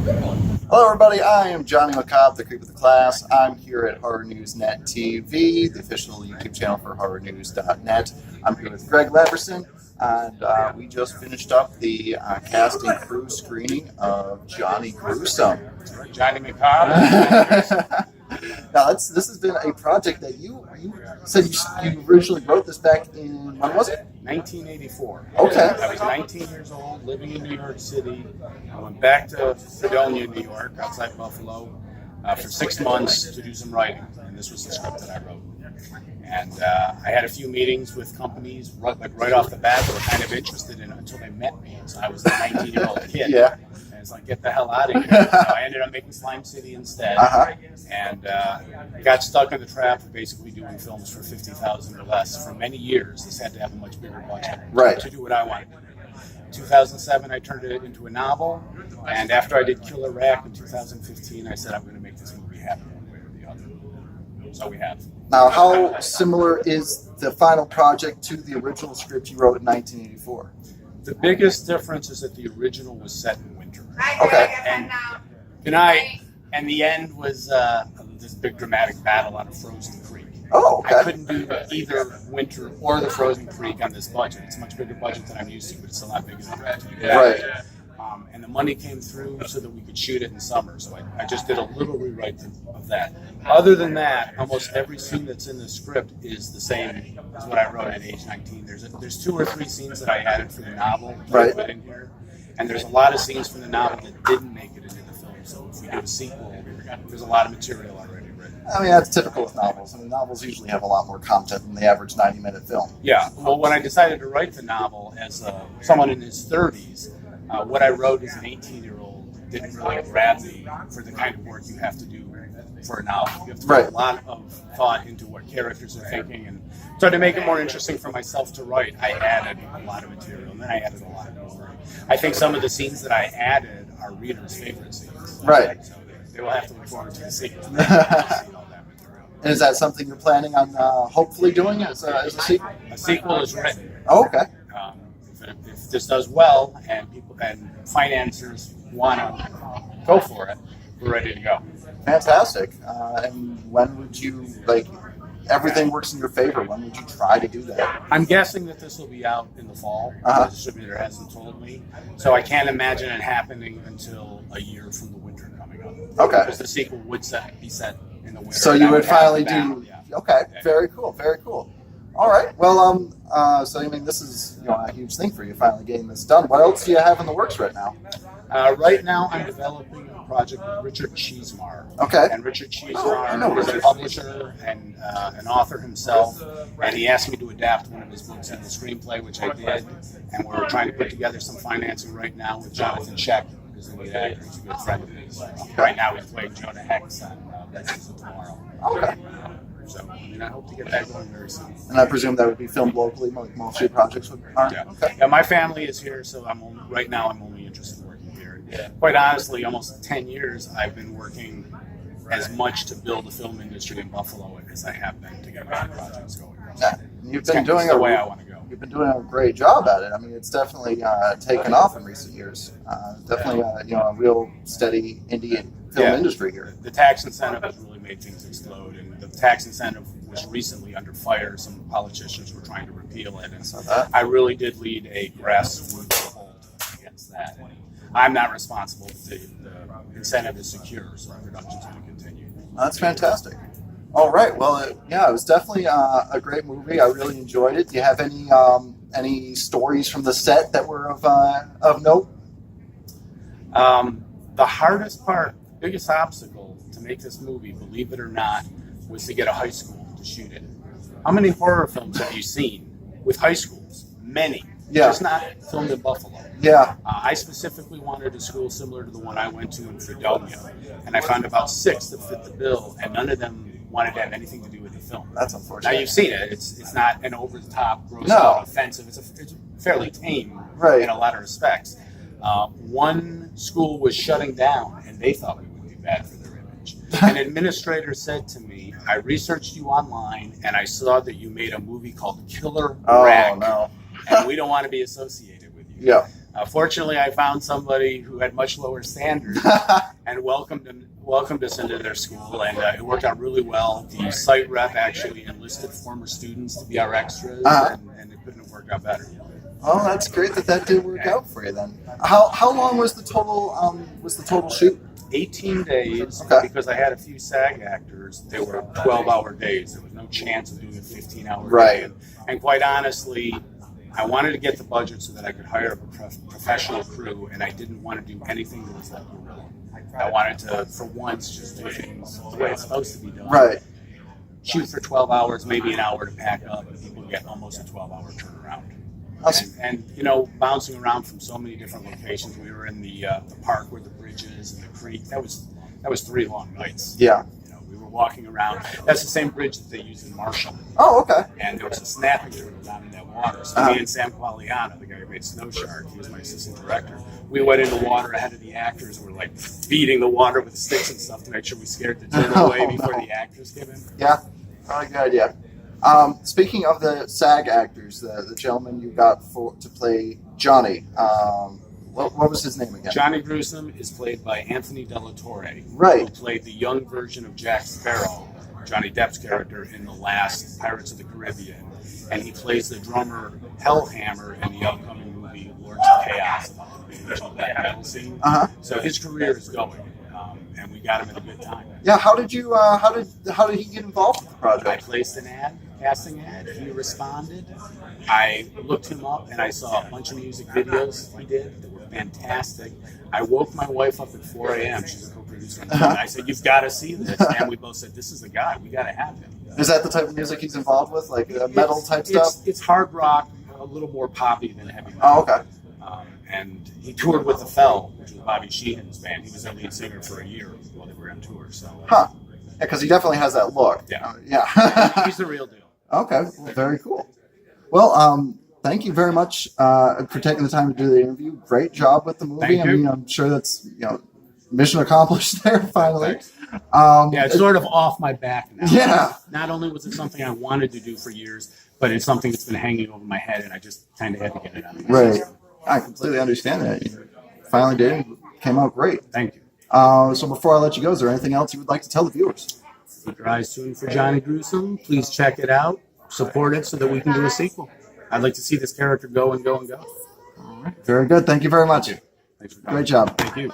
Hello, everybody. I am Johnny McCobb, the creep of the class. I'm here at Horror News Net TV, the official YouTube channel for horrornews.net. I'm here with Greg Lamberson, and we just finished up the cast and crew screening of Johnny Gruesome. Johnny McCobb. Now, this has been a project that you said you originally wrote this back in, when was it? 1984. Okay. I was 19 years old, living in New York City. I went back to Fredonia, New York, outside Buffalo, for 6 months to do some writing. And this was the script that I wrote. And I had a few meetings with companies right off the bat that were kind of interested in it until they met me. So I was a 19-year-old kid. Yeah. And it's like, get the hell out of here. So I ended up making Slime City instead. And got stuck in the trap of basically doing films for $50,000 or less for many years. This had to have a much bigger budget to do what I wanted to do. In 2007, I turned it into a novel. And after I did Killer Rack in 2015, I said, I'm going to make this movie happen one way or the other. So we have. Now, how similar is the final project to the original script you wrote in 1984? The biggest difference is that the original was set in winter. Okay. And good night. And the end was this big dramatic battle on a frozen creek. Oh, okay. I couldn't do either winter or the frozen creek on this budget. It's a much bigger budget than I'm used to, but it's still not big enough to do that. Right. And the money came through so that we could shoot it in summer. So I just did a little rewrite of that. Other than that, almost every scene that's in the script is the same as what I wrote at age 19. There's 2 or 3 scenes that I added for the novel that I put in here. And there's a lot of scenes from the novel that didn't make it into the film. So if we do a sequel, there's a lot of material already written. I mean, that's typical with novels. I mean, novels usually have a lot more content than the average 90-minute film. Yeah. Well, when I decided to write the novel as someone in his 30s, what I wrote as an 18-year-old didn't really grab me for the kind of work you have to do for a novel. You have to put a lot of thought into what characters are thinking, and so to make it more interesting for myself to write, I added a lot of material, and then I added a lot more. I think some of the scenes that I added are readers' favorite scenes. Right. So they will have to look forward to the sequel. And is that something you're planning on hopefully doing as a sequel? A sequel is written. Oh, okay. If this does well and people and financiers want to go for it, we're ready to go. Fantastic. And when would you, everything works in your favor, when would you try to do that? I'm guessing that this will be out in the fall. The distributor hasn't told me. So I can't imagine it happening until a year from the winter coming up. Okay. Because the sequel would be set in the winter. So you would finally do... Okay, very cool, very cool. All right. Well, so I mean, this is a huge thing for you, finally getting this done. What else do you have in the works right now? Right now, I'm developing a project with Richard Cheesemar. Okay. And Richard Cheesemar is a publisher and an author himself, and he asked me to adapt one of his books in the screenplay, which I did. And we're trying to put together some financing right now with Jonathan Sheck, who's the lead actor. He's a good friend of his. Right now, he's playing Jonah Hex on Legends of Tomorrow. Okay. So, I hope to get that going very soon. And I presume that would be filmed locally, like most of your projects are? Yeah. Okay. Yeah, my family is here, so right now I'm only interested in working here. Quite honestly, almost 10 years I've been working as much to build the film industry in Buffalo as I have been to get my projects going. Yeah. You've been doing the way I want to go. You've been doing a great job at it. I mean, it's definitely taken off in recent years. Definitely, a real steady indie film industry here. The tax incentive has really made things explode, and the tax incentive was recently under fire. Some politicians were trying to repeal it, and I really did lead a grassroots revolt against that. And I'm not responsible. The incentive is secure, so production's going to continue. That's fantastic. All right. Well, it was definitely a great movie. I really enjoyed it. Do you have any stories from the set that were of note? The hardest part, biggest obstacle to make this movie, believe it or not, was to get a high school to shoot it. How many horror films have you seen with high schools? Many. Yeah. Just not filmed in Buffalo. Yeah. I specifically wanted a school similar to the one I went to in Fredonia, and I found about 6 that fit the bill, and none of them wanted to have anything to do with the film. That's unfortunate. Now you've seen it. It's not an over-the-top, gross-out, offensive. It's fairly tame in a lot of respects. One school was shutting down, and they thought we would be bad for their image. An administrator said to me, I researched you online, and I saw that you made a movie called Killer Rack, no. and we don't want to be associated with you. Yeah. Fortunately, I found somebody who had much lower standards and welcomed us into their school, and it worked out really well. The site rep actually enlisted former students to be our extras, and it couldn't have worked out better. Oh, that's great that did work out for you then. How long was the total shoot? 18 days, Okay. because I had a few SAG actors. They were 12-hour days. There was no chance of doing a 15-hour Right. day. And quite honestly, I wanted to get the budget so that I could hire a professional crew, and I didn't want to do anything that was like guerrilla. I wanted to, for once, just do things the way it's supposed to be done. Right. Shoot for 12 hours, maybe an hour to pack up, and people get almost a 12-hour turnaround. And you know, bouncing around from so many different locations. We were in the park where the bridge is and the creek. That was 3 long nights. Yeah. You know, we were walking around. That's the same bridge that they use in Marshall. Oh, okay. And there was a snapping turtle down in that water. So me and Sam Qualiano, the guy who made Snow Shark, he was my assistant director. We went in the water ahead of the actors. We were like beating the water with sticks and stuff to make sure we scared the turtle away before the actors came in. Yeah. Probably a good idea. Speaking of the SAG actors, the gentleman you got to play Johnny, what was his name again? Johnny Gruesome is played by Anthony Della Torre, Right. who played the young version of Jack Sparrow, Johnny Depp's character in the last Pirates of the Caribbean. And he plays the drummer Hellhammer in the upcoming movie Lords of Chaos, about the original black metal scene. So his career is going, and we got him at a good time. Yeah. How did he get involved with the I project? placed an casting ad. He responded. I looked him up, and I saw a bunch of music videos he did that were fantastic. I woke my wife up at 4 a.m. She's a co-producer. And I said, "You've got to see this." And we both said, "This is the guy. We got to have him." Is that the type of music he's involved with, like metal type stuff? It's hard rock, a little more poppy than heavy metal. Oh, okay. And he toured with the Fell, which was Bobby Sheehan's band. He was their lead singer for a year while they were on tour. So, Huh. Yeah, because he definitely has that look. Yeah. Yeah. He's the real deal. Okay. Well, very cool. Well, thank you very much for taking the time to do the interview. Great job with the movie. Thank you. I mean, I'm sure that's mission accomplished there finally. Thanks. Yeah, it's sort of off my back now. Yeah. Not only was it something I wanted to do for years, but it's something that's been hanging over my head, and I just kind of had to get it out of my Right. system. I completely understand that. You finally did it. Came out great. Thank you. So before I let you go, is there anything else you would like to tell the viewers? Keep your eyes tuned for Johnny Gruesome. Please check it out. Support it so that we can do a sequel. I'd like to see this character go and go and go. All right. Very good. Thank you very much. Thanks for coming. Great job. Thank you.